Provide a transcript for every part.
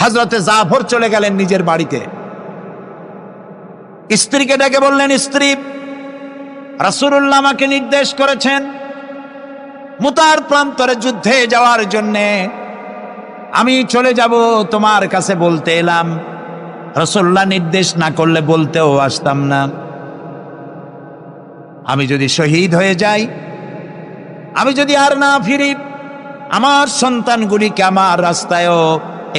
হযরতে জাফর চলে গেলেন নিজের বাড়িতে। স্ত্রীকে ডেকে বললেন, স্ত্রী, রাসূলুল্লাহ আমাকে নির্দেশ করেছেন মুতার প্রান্তরে যুদ্ধে যাওয়ার জন্যে। আমি চলে যাব, তোমার কাছে বলতে এলাম। রাসূলুল্লাহ নির্দেশ না করলে বলতেও আসতাম না। আমি যদি শহীদ হয়ে যাই, আমি যদি আর না ফিরি, আমার সন্তানগুলিকে আমার রাস্তায়ও,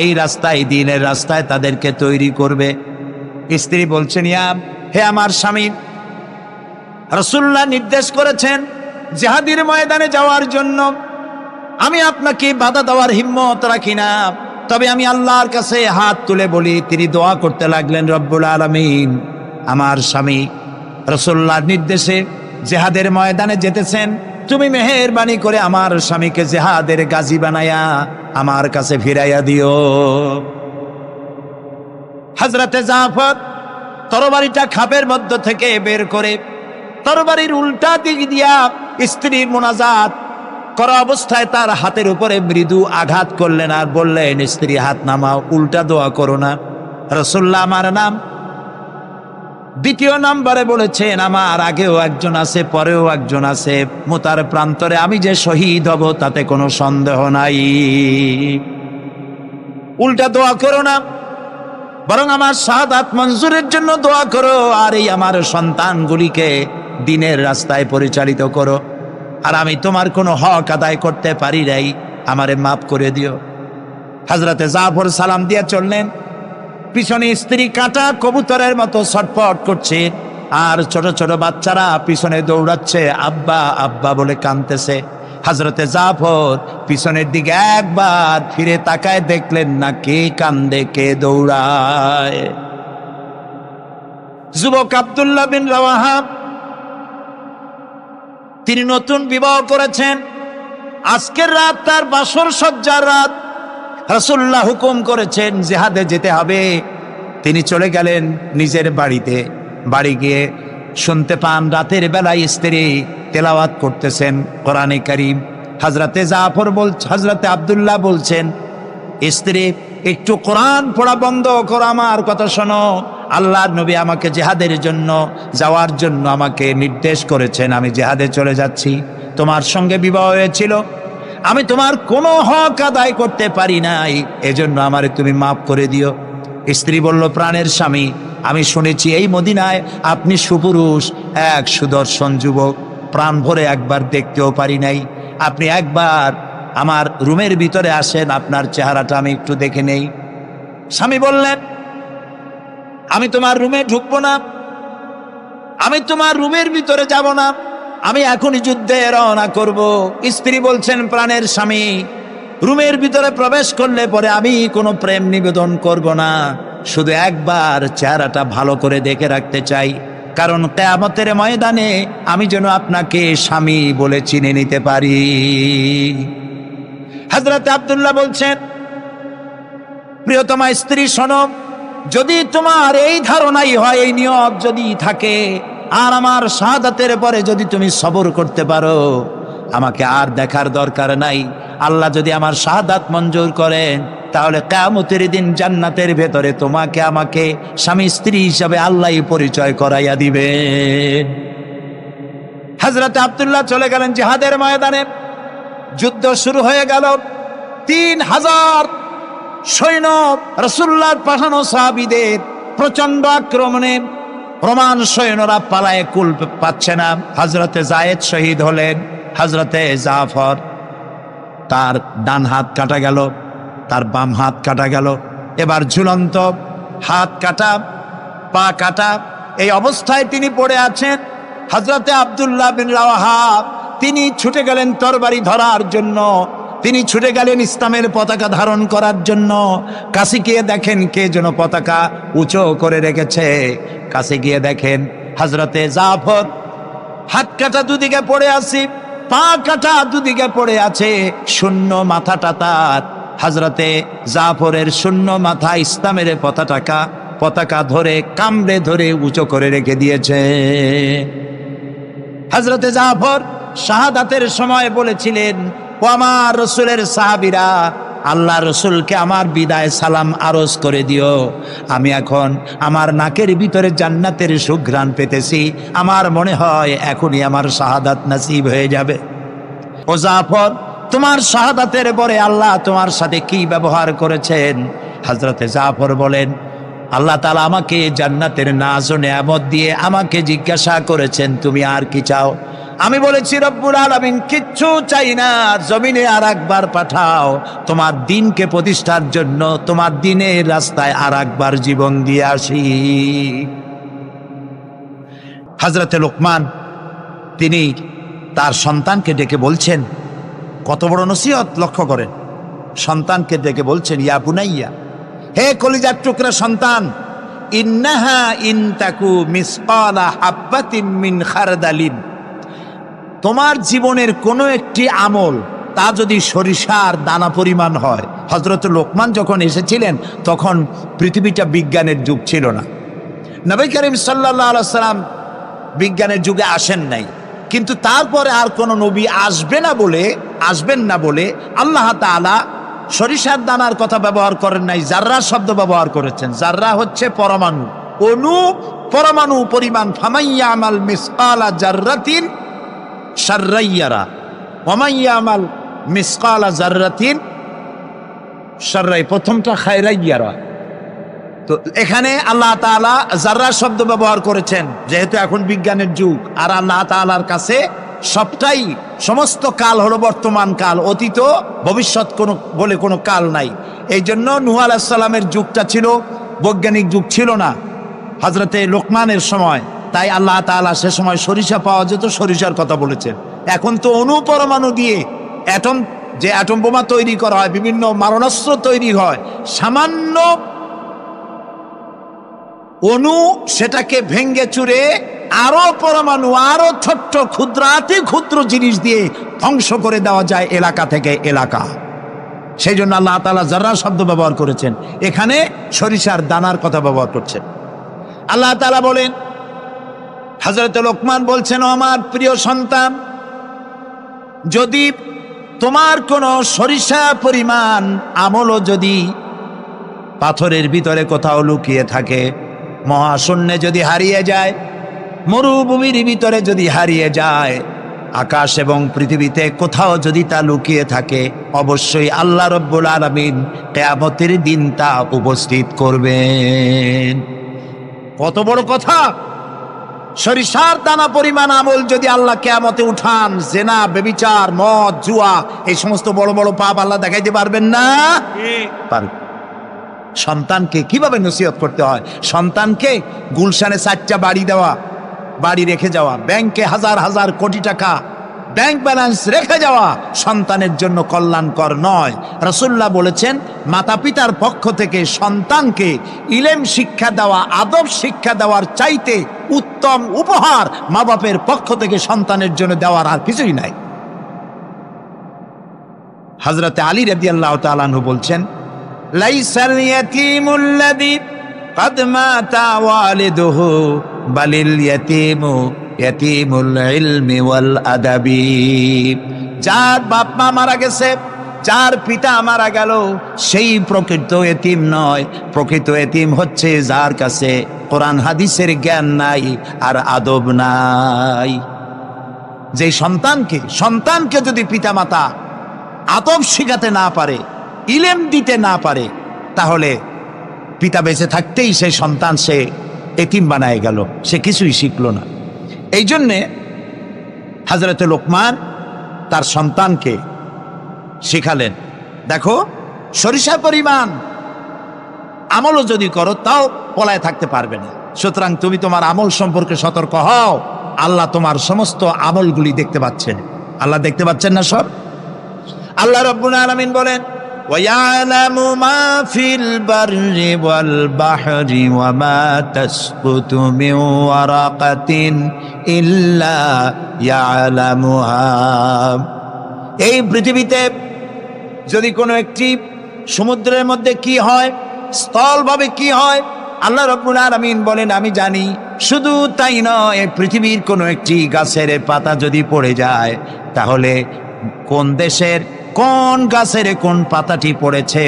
এই রাস্তায়, দ্বীনের রাস্তায় তাদেরকে তৈরি করবে। স্ত্রী বলছেন, হে আমার স্বামী, রাসূলুল্লাহ নির্দেশ করেছেন জিহাদের ময়দানে যাওয়ার জন্য। আমি আপনাকে বাধা দেওয়ার হিম্মত রাখি না, তবে আমি আল্লাহর কাছে হাত তুলে বলি। তিনি দোয়া করতে লাগলেন, রব্বুল আলামিন, আমার স্বামী রাসূলুল্লাহর নির্দেশে জিহাদের ময়দানে যেতেছেন, তুমি মেহেরবানি করে আমার স্বামীকে জিহাদের গাজী বানায়া আমার কাছে ফিরাইয়া দিও। হযরতে জাফর তরবারিটা খাপের মধ্য থেকে বের করে তরবারির উল্টা দিক দিয়া স্ত্রীর মুনাজাত করা অবস্থায় তার হাতের উপরে মৃদু আঘাত করলেন আর বললেন, স্ত্রী হাত নামাও, উল্টা দোয়া করো না। রাসূলুল্লাহ আমার নাম দ্বিতীয় নম্বরে বলেছেন, আমার আগেও একজন আছে, পরেও একজন আছে। মুতার প্রান্তরে আমি যে শহীদ হব তাতে কোনো সন্দেহ নাই। উল্টা দোয়া করো না, বরং আমার শাহাদাত মঞ্জুরের জন্য দোয়া করো, আর এই আমার সন্তানগুলিকে দ্বীনের রাস্তায় পরিচালিত করো। আর আমি তোমার কোনো হক আদায় করতে পারি নাই, আমারে মাফ করে দিও। হযরতে জাফর সালাম দিয়ে চললেন। পিছনে স্ত্রী কাঁটা কবুতরের মতো ছটফট করছে, আর ছোট ছোট বাচ্চারা পিছনে দৌড়াচ্ছে, আব্বা আব্বা বলে কাঁদতেছে। হযরতে জাফর পিছনের দিকে একবার ফিরে তাকায়, দেখলেন না কে কান্দে, কে দৌড়ায়। যুবক আব্দুল্লাহ বিন রাওয়াহা, তিনি নতুন বিবাহ করেছেন। আজকের রাত তার বাসর সজ্জার রাত। রাসূলুল্লাহ হুকুম করেছেন জিহাদে যেতে হবে। তিনি চলে গেলেন নিজের বাড়িতে। বাড়ি গিয়ে শুনতে পান রাতের বেলায় স্ত্রী তেলাওয়াত করতেছেন কোরআনে কারীম। হযরতে জাফর হযরতে আব্দুল্লাহ বলছেন, স্ত্রী একটু কোরআন পড়া বন্ধ করো, আমার কথা শোনো। আল্লাহর নবী আমাকে জিহাদের জন্য যাওয়ার জন্য আমাকে নির্দেশ করেছেন, আমি জিহাদে চলে যাচ্ছি। তোমার সঙ্গে বিবাহ হয়েছিল, আমি তোমার কোনো হক আদায় করতে পারি নাই, এজন্য আমারে তুমি মাফ করে দিও। স্ত্রী বলল, প্রাণের স্বামী, আমি শুনেছি এই মদিনায় আপনি সুপুরুষ, এক সুদর্শন যুবক, প্রাণ ভরে একবার দেখতেও পারি নাই। আপনি একবার আমার রুমের ভিতরে আসেন, আপনার চেহারাটা আমি একটু দেখে নেই। স্বামী বললেন, আমি তোমার রুমে ঢুকবো না, আমি তোমার রুমের ভিতরে যাব না, আমি এখনই যুদ্ধে রওনা করব। স্ত্রী বলছেন, প্রাণের স্বামী, রুমের ভিতরে প্রবেশ করলে পরে আমি কোনো প্রেম নিবেদন করব না, শুধু একবার চেহারাটা ভালো করে দেখে রাখতে চাই, কারণ কিয়ামতের ময়দানে আমি যেন আপনাকে স্বামী বলে চিনে নিতে পারি। হযরতে আব্দুল্লাহ বলছেন, প্রিয়তমা স্ত্রী শোনো, যদি তোমার এই ধারণাই হয়, এই নিয়ত যদি থাকে, আর আমার শাহাদাতের পরে যদি তুমি সবর করতে পারো, আমাকে আর দেখার দরকার নাই। আল্লাহ যদি আমার শাহাদাত মঞ্জুর করেন, তাহলে কিয়ামতের দিন জান্নাতের ভেতরে তোমাকে আমাকে স্বামী স্ত্রী হিসাবে আল্লাহই পরিচয় করাইয়া দিবে। হযরতে আব্দুল্লাহ চলে গেলেন জিহাদের ময়দানে। যুদ্ধ শুরু হয়ে গেল। 3000 সৈন্য রাসূলুল্লাহর পাঠানো সাহাবীদের প্রচন্ড আক্রমণে রোমান সৈন্যরা পালায়ে কুল পাচ্ছে না। হযরতে যায়েদ শহীদ হলেন। হযরতে জাফর, তার ডান হাত কাটা গেল, তার বাম হাত কাটা গেল, এবার ঝুলন্ত, হাত কাটা, পা কাটা, এই অবস্থায় তিনি পড়ে আছেন। হযরতে আব্দুল্লাহ বিন রাওয়াহা, তিনি ছুটে গেলেন তরবারি ধরার জন্য, তিনি ছুটে গেলেন ইসলামের পতাকা ধারণ করার জন্য। কাছে গিয়ে দেখেন কে যেন পতাকা উঁচু করে রেখেছে। কাছে গিয়ে দেখেন হযরতে জাফর, হাত কাটা দুদিকে পড়ে আছে, পা কাটা দুদিকে পড়ে আছে, শূন্য মাথাটা তার। হযরতে জাফরের শূন্য মাথা ইসলামের পতাকা ধরে কামড়ে ধরে উঁচু করে রেখে দিয়েছে। হযরতে জাফর শাহাদাতের সময় বলেছিলেন, ও আমার রাসূলের সাহাবীরা, আল্লাহ রসুলকে আমার বিদায় সালাম আরজ করে দিও। আমি এখন আমার নাকের ভিতরে জান্নাতের সুঘ্রাণ পেতেছি, আমার মনে হয় এখনই আমার শাহাদাত নসিব হয়ে যাবে। ও জাফর, তোমার শাহাদাতের পরে আল্লাহ তোমার সাথে কি ব্যবহার করেছেন? হযরতে জাফর বলেন, আল্লাহ তাআলা আমাকে জান্নাতের নাজ ও নেয়ামত দিয়ে আমাকে জিজ্ঞাসা করেছেন, তুমি আর কি চাও? আমি বলেছি, রব্বুল আলামিন, কিচ্ছু চাই না, জমিনে আর একবার পাঠাও তোমার দিনকে প্রতিষ্ঠার জন্য, তোমার দিনের রাস্তায় আর একবার জীবন দিয়ে আসি। হযরতে লোকমান তিনি তার সন্তানকে ডেকে বলছেন, কত বড় নসিহত লক্ষ্য করেন। সন্তানকে ডেকে বলছেন, ইয়া বুনাইয়া, হে কলিজার টুকরা সন্তান, ইন্নাহা ইনতাকু মিসকালা হাব্বাতিন মিন খারদালিন, তোমার জীবনের কোনো একটি আমল তা যদি সরিষার দানা পরিমাণ হয়। হযরত লোকমান যখন এসেছিলেন তখন পৃথিবীটা বিজ্ঞানের যুগ ছিল না। নবী করিম সাল্লাল্লাহু আলাইহি সাল্লাম বিজ্ঞানের যুগে আসেন নাই, কিন্তু তারপরে আর কোনো নবী আসবেন না বলে আল্লাহ তাআলা সরিষার দানার কথা ব্যবহার করেন নাই, জাররা শব্দ ব্যবহার করেছেন। জাররা হচ্ছে পরমাণু, অণু, পরমাণু পরিমাণ। ফামাইয়া আমাল মিসকালা জাররাতিন শাররাইয়ারা ওয়ামাইয়া আমাল মিসকালা জাররাতিন শাররাই, প্রথমটা খায়রাইয়ারা। তো এখানে আল্লাহ তাআলা জাররা শব্দ ব্যবহার করেছেন, যেহেতু এখন বিজ্ঞানের যুগ, আর আল্লাহ তাআলার কাছে সবটাই, সমস্ত কাল হলো বর্তমান কাল, অতীত ভবিষ্যৎ বলে কোনো কাল নাই। এই জন্য নূহ আলাইহিস সালামের যুগটা ছিল বৈজ্ঞানিক যুগ, ছিল না হযরতে লোকমানের সময়। তাই আল্লাহ তাআলা সে সময় সরিষা পাওয়া যেত, সরিষার কথা বলেছেন। এখন তো অণু পরমাণু দিয়ে অ্যাটম বোমা তৈরি করা হয়, বিভিন্ন মারণাস্ত্র তৈরি হয়, সামান্য অণু সেটাকে ভেঙ্গে চুরে আরো পরমাণু, আরো ছোট্ট ক্ষুদ্রাতি ক্ষুদ্র জিনিস দিয়ে ধ্বংস করে দেওয়া যায় এলাকা থেকে এলাকা। সেই জন্য আল্লাহ তাআলা জাররা শব্দ ব্যবহার করেছেন, এখানে সরিষার দানার কথা ব্যবহার করছেন। আল্লাহ তাআলা বলেন, হযরতে লোকমান বলছেন, ও আমার প্রিয় সন্তান, যদি তোমার কোনো সরিষা পরিমাণ আমলও যদি পাথরের ভিতরে কোথাও লুকিয়ে থাকে, মহাশূন্যে যদি হারিয়ে যায়, মরুভূমির ভিতরে যদি হারিয়ে যায়, আকাশ এবং পৃথিবীতে কোথাও যদি তা লুকিয়ে থাকে, অবশ্যই আল্লাহ রব্বুল আলামিন কিয়ামতের দিন তা উপস্থিত করবেন। কত বড় কথা! সরিষার দানা পরিমাণ আমল যদি আল্লাহ কিয়ামতে উঠান, জেনা, ব্যভিচার, মদ, জুয়া, এই সমস্ত বড় বড় পাপ আল্লাহ দেখাইতে পারবেন না? পারবেন। সন্তানকে কিভাবে নসিহত করতে হয়? সন্তানকে গুলশানে 4টা বাড়ি রেখে যাওয়া, ব্যাংকে হাজার হাজার কোটি টাকা ব্যাংক ব্যালেন্স রেখে যাওয়া সন্তানের জন্য কল্যাণকর নয়। রাসূলুল্লাহ বলেছেন, মাতা পিতার পক্ষ থেকে সন্তানকে ইলম শিক্ষা দেওয়া, আদব শিক্ষা দেওয়ার চাইতে উত্তম উপহার মা বাপের পক্ষ থেকে সন্তানের জন্য দেওয়ার আর কিছুই নাই। হযরতে আলী রাদিয়াল্লাহু তাআলা আনহু বলছেন, লাইসাল ইয়াতীমুল্লাযী কাদ মাতা ওয়ালিদুহু বালিল ইয়াতীমু ইয়াতীমুল ইলমি ওয়াল আদাবি। যার বাপ মা মারা গেছে, যার পিতা মারা গেল, সেই প্রকৃত এতিম নয়। প্রকৃত এতিম হচ্ছে যার কাছে কোরআন হাদিসের জ্ঞান নাই আর আদব নাই। যে সন্তানকে যদি পিতা মাতা আদব শিখাতে না পারে, ইলম দিতে না পারে, তাহলে পিতা বেঁচে থাকতেই সেই সন্তান সে এতিম বানায় গেল, সে কিছুই শিখলো না। এই জন্যে হযরতে লোকমান তার সন্তানকে শিখালেন, দেখো, সরিষা পরিমাণ আমলও যদি করো তাও পলায় থাকতে পারবে না। সুতরাং তুমি তোমার আমল সম্পর্কে সতর্ক হও। আল্লাহ তোমার সমস্ত আমলগুলি দেখতে পাচ্ছেন। আল্লাহ দেখতে পাচ্ছেন না সব? আল্লাহ রাব্বুল আলামিন বলেন, وَيَعْلَمُ مَا فِي الْبَرِّ وَالْبَحْرِ وَمَا تَسْقُطُ مِنْ وَرَقَةٍ إِلَّا يَعْلَمُهَا। এই পৃথিবীতে যদি কোনো একটি সমুদ্রের মধ্যে কি হয়, স্থলভাবে কি হয়, আল্লাহ রাব্বুল আলামিন বলেন, আমি জানি। শুধু তাই নয়, পৃথিবীর কোনো একটি গাছের পাতা যদি পড়ে যায়, তাহলে কোন দেশের কোন গাছের কোন পাতাটি পড়েছে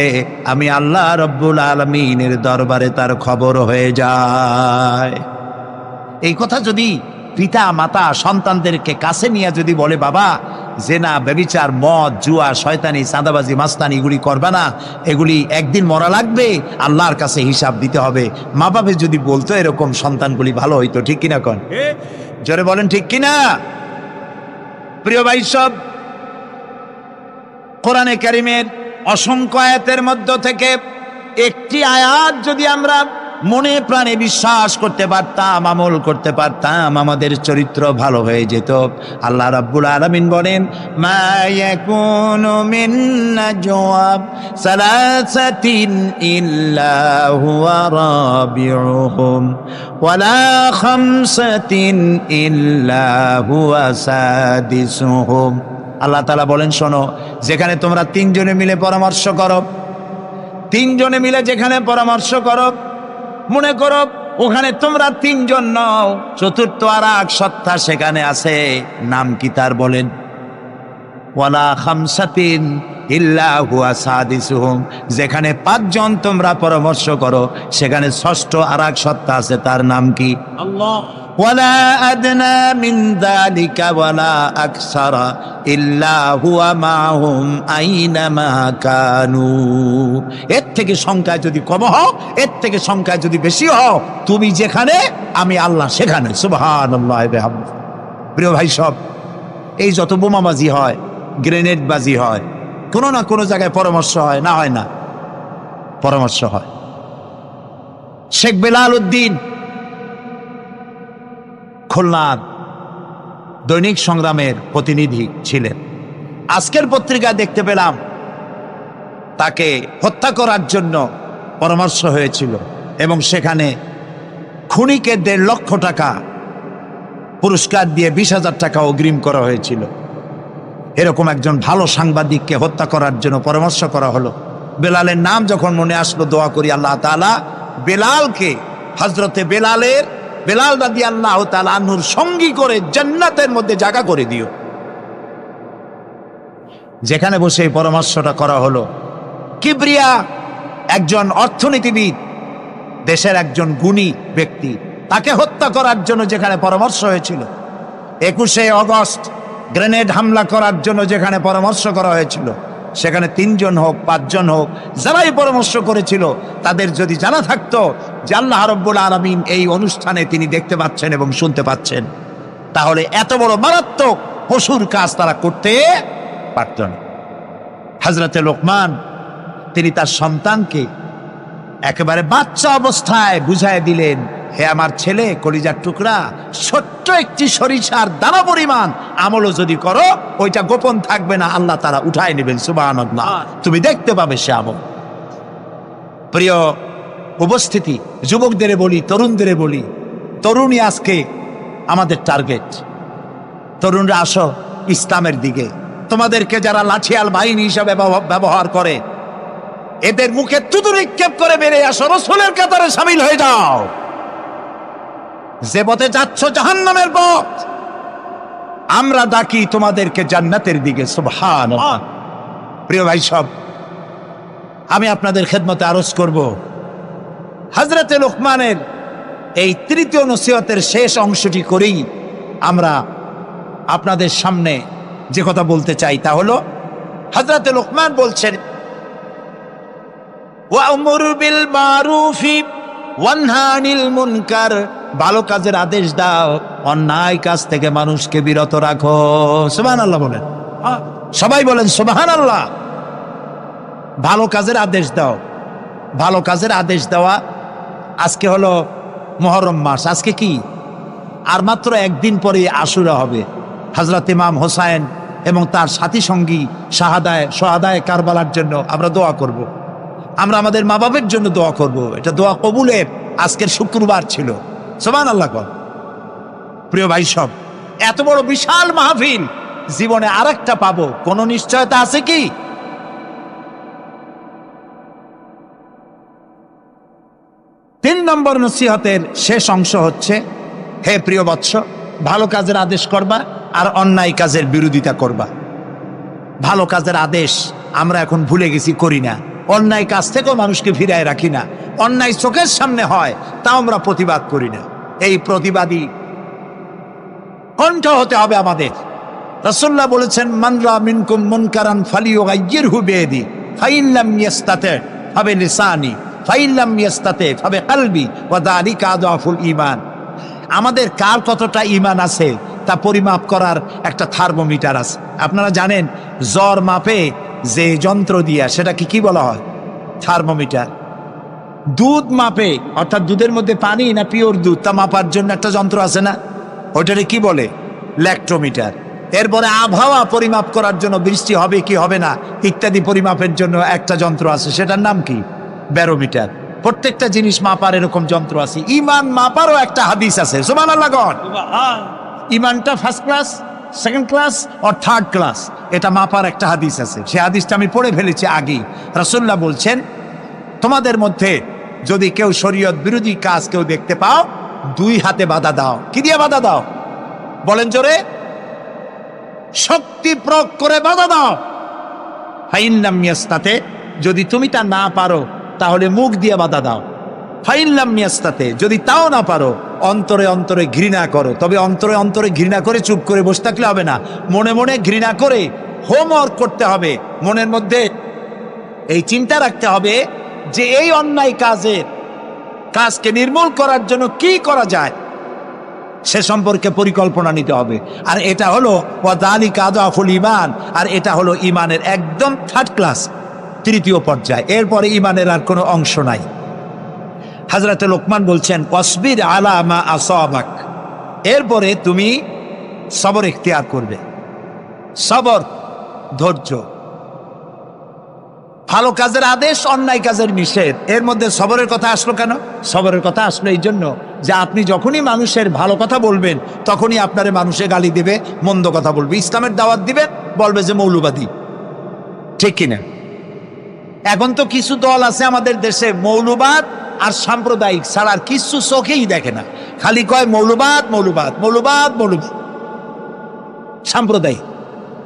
আমি আল্লাহ রব্বুল আলামিনের দরবারে তার খবর হয়ে যায়। এই কথা যদি পিতা মাতা সন্তানদেরকে কাছে নিয়ে যদি বলে, বাবা জেনা, ব্যভিচার, মদ, জুয়া, শয়তানি, চাঁদাবাজি, মাস্তানি এগুলি করবা না, এগুলি একদিন মরা লাগবে, আল্লাহর কাছে হিসাব দিতে হবে। মা বাবা যদি বলতো এরকম, সন্তানগুলি ভালো হইতো। ঠিক কিনা কন? জোরে বলেন ঠিক কিনা? প্রিয় ভাই সব, কোরআনে কারিমের অসংখ্য আয়াতের মধ্য থেকে একটি আয়াত যদি আমরা মনে প্রাণে বিশ্বাস করতে পারতাম, আমল করতে পারতাম, আমাদের চরিত্র ভালো হয়ে যেত। আল্লাহ রাব্বুল আলামিন বলেন, মা ইয়াকুনু মিন নাজওয়া সালাসাতিন ইল্লা হুয়া রাবিউহুম ওয়ালা খামসাতিন ইল্লা হুয়া সাদিসুহুম। আল্লাহ তাআলা বলেন, শোনো, যেখানে তোমরা তিনজনে মিলে পরামর্শ করো, তিনজনে মিলে যেখানে পরামর্শ করো, মনে করো ওখানে তোমরা তিনজন নও, চতুর্থ আর এক সত্তা সেখানে আছে, নাম কি তার? বলেন, ওয়ালা খামসাতিন ইল্লা হুয়া সাদিসুহুম। যেখানে পাঁচজন তোমরা পরামর্শ করো সেখানে ষষ্ঠ আর এক সত্তা আছে, তার নাম কি? আল্লাহ। ওয়ালা আদনা মিন যালিকা ওয়ালা আকসারা ইল্লা হুয়া মাহুম আইনামা কানু। এর থেকে সংখ্যায় যদি কম হও, এর থেকে সংখ্যায় যদি বেশি হও, তুমি যেখানে আমি আল্লাহ সেখানে। সুবহানাল্লাহ। প্রিয় ভাই সব, এই যত বোমাবাজি হয়, গ্রেনেড বাজি হয়, কোনো না কোনো জায়গায় পরামর্শ হয় না? হয় না? পরামর্শ হয়। শেখ বেলাল উদ্দিন খুলনার দৈনিক সংগ্রামের প্রতিনিধি ছিলেন। আজকের পত্রিকায় দেখতে পেলাম তাকে হত্যা করার জন্য পরামর্শ হয়েছিল এবং সেখানে খুনিকে 1.5 লক্ষ টাকা পুরস্কার দিয়ে 20,000 টাকা অগ্রিম করা হয়েছিল। এরকম একজন ভালো সাংবাদিককে হত্যা করার জন্য পরামর্শ করা হলো। বেলালের নাম যখন মনে আসলো, দোয়া করি আল্লাহ তাআলা বেলালকে, হযরতে বেলাল রাদিয়াল্লাহু তাআলা আনহুর সঙ্গী করে জান্নাতের মধ্যে জায়গা করে দিও। যেখানে বসে এই পরামর্শটা করা হলো, কিবরিয়া একজন অর্থনীতিবিদ, দেশের একজন গুণী ব্যক্তি, তাকে হত্যা করার জন্য যেখানে পরামর্শ হয়েছিল, 21শে অগস্ট গ্রেনেড হামলা করার জন্য যেখানে পরামর্শ করা হয়েছিল, সেখানে 3 জন হোক 5 জন হোক, যারাই পরামর্শ করেছিল, তাদের যদি জানা থাকতো যে আল্লাহ রাব্বুল আলামিন এই অনুষ্ঠানে তিনি দেখতে পাচ্ছেন এবং শুনতে পাচ্ছেন, তাহলে এত বড় মারাত্মক পশুর কাজ তারা করতে পারত না। হযরতে লোকমান তিনি তার সন্তানকে একেবারে বাচ্চা অবস্থায় বুঝায় দিলেন, হে আমার ছেলে, কলিজার টুকরা, ছোট্ট একটি সরিষার দানা পরিমাণ আমলও যদি করো, ওইটা গোপন থাকবে না, আল্লাহ তাআলা উঠায় নেবেন। সুবহানাল্লাহ। তুমি দেখতে পাবে সে আমল। প্রিয় উপস্থিতি, যুবকদের বলি, তরুণদের বলি, তরুণই আজকে আমাদের টার্গেট। তরুণরা আসো ইসলামের দিকে। তোমাদেরকে যারা লাঠিয়াল বাহিনী হিসাবে ব্যবহার করে, এদের মুখে থুতু নিক্ষেপ করে বেরিয়ে আসো, রাসূলের কাতারে শামিল হয়ে যাও। যে পথে যাচ্ছ জাহান্নামের পথ, আমরা ডাকি তোমাদেরকে জান্নাতের দিকে। সুবহানাল্লাহ। প্রিয় ভাই সব, আমি আপনাদের খেদমতে আরজ করব, হযরতে লোকমানের এই 3য় নসিহতের শেষ অংশটি করেই আমরা আপনাদের সামনে যে কথা বলতে চাই তা হলো, হযরতে লোকমান বলছেন, ওয়া'মুর বিল মারুফি ওয়ানহা আনিল মুনকার। ভালো কাজের আদেশ দাও, অন্যায় কাজ থেকে মানুষকে বিরত রাখো। সুবহানাল্লাহ বলেন, সবাই বলেন সুবহানাল্লাহ। ভালো কাজের আদেশ দাও। ভালো কাজের আদেশ দেওয়া। আজকে হলো মুহররম মাস, আজকে কি? আর মাত্র একদিন পরে আশুরা হবে। হযরত ইমাম হোসাইন এবং তার সাথী সঙ্গী শাহাদায়ে কারবালার জন্য আমরা দোয়া করব। আমরা আমাদের মা বাবার জন্য দোয়া করব। এটা দোয়া কবুলের আজকের শুক্রবার ছিল। সুবহানাল্লাহ। প্রিয় ভাই সব, এত বড় বিশাল মাহফিল জীবনে আরেকটা পাবো, কোন নিশ্চয়তা আছে কি? তিন নম্বর নসিহতের শেষ অংশ হচ্ছে, হে প্রিয় বৎস, ভালো কাজের আদেশ করবা আর অন্যায় কাজের বিরোধিতা করবা। ভালো কাজের আদেশ আমরা এখন ভুলে গেছি, করি না। অন্যায় কাজ থেকেও মানুষকে ফিরায় রাখি না। অন্যায় চোখের সামনে হয় তাও আমরা প্রতিবাদ করি না। এই প্রতিবাদী কণ্ঠ হতে হবে আমাদের। রাসূলুল্লাহ বলেছেন, মান রা মিনকুম মুনকারান ফালিয়ুগাইয়িরহু বিয়াদি ফাইন লাম ইস্তাতি ফাবিলিসানি ফাইন লাম ইস্তাতি ফাবিকলবি ওয়া যালিকা আযফুল ঈমান। আমাদের কার কতটা ঈমান আছে তা পরিমাপ করার একটা থার্মোমিটার আছে। আপনারা জানেন জ্বর মাপে যে যন্ত্র দিয়া, সেটা কি বলা হয়? থার্মোমিটার। দুধ মাপে, অর্থাৎ দুধের মধ্যে পানি না পিওর দুধ তা মাপার জন্য একটা যন্ত্র আছে না, ওটারে কি বলে? ল্যাক্টোমিটার। এরপরে আবহাওয়া পরিমাপ করার জন্য, বৃষ্টি হবে কি হবে না ইত্যাদি পরিমাপের জন্য একটা যন্ত্র আছে, সেটার নাম কি? ব্যারোমিটার। প্রত্যেকটা জিনিস মাপার এরকম যন্ত্র আছে। ঈমান মাপারও একটা হাদিস আছে। সুবহানাল্লাহ। ঈমানটা ফার্স্ট ক্লাস, সেকেন্ড ক্লাস আর থার্ড ক্লাস, এটা মাপার একটা হাদিস আছে। সে হাদিসটা আমি পড়ে ফেলেছি আগেই। রাসূলুল্লাহ বলছেন, তোমাদের মধ্যে যদি কেউ শরীয়ত বিরোধী কাজ কেউ দেখতে পাও, দুই হাতে বাধা দাও। কি দিয়ে বাধা দাও? বলেন জোরে। শক্তি প্রয়োগ করে বাধা দাও। ফাইন লাম ইয়াস্তাতি, যদি তুমি তা না পারো তাহলে মুখ দিয়ে বাধা দাও। ফাইন লাম ইয়াস্তাতি, যদি তাও না পারো অন্তরে অন্তরে ঘৃণা করো। তবে অন্তরে অন্তরে ঘৃণা করে চুপ করে বসে থাকলে হবে না, মনে মনে ঘৃণা করে হোমওয়ার্ক করতে হবে। মনের মধ্যে এই চিন্তা রাখতে হবে যে এই অন্যায় কাজকে নির্মূল করার জন্য কি করা যায়, সে সম্পর্কে পরিকল্পনা নিতে হবে। আর এটা হলো ওয়া যালিকা আযফুল ঈমান, আর এটা হলো ঈমানের একদম থার্ড ক্লাস, তৃতীয় পর্যায়। এরপরে ঈমানের আর কোনো অংশ নাই। হযরত লোকমান বলছেন, ওয়াসবির আলা মা আসাবাক, এরপরে তুমি সবর ইখতিয়ার করবে। সবর, ধৈর্য। ভালো কাজের আদেশ, অন্যায় কাজের নিষেধ, এর মধ্যে সবরের কথা আসলো কেন? সবরের কথা আসলো এই জন্য যে আপনি যখনই মানুষের ভালো কথা বলবেন তখনই আপনারে মানুষে গালি দেবে, মন্দ কথা বলবে। ইসলামের দাওয়াত দিবেন, বলবে যে মৌলবাদী। ঠিক কিনা? এখন তো কিছু দল আছে আমাদের দেশে, মৌলবাদ আর সাম্প্রদায়িক ছাড়া আর কিছু চোখেই দেখে না, খালি কয় মৌলবাদ মৌলবাদ মৌলবাদ মৌলবাদ। সাম্প্রদায়িক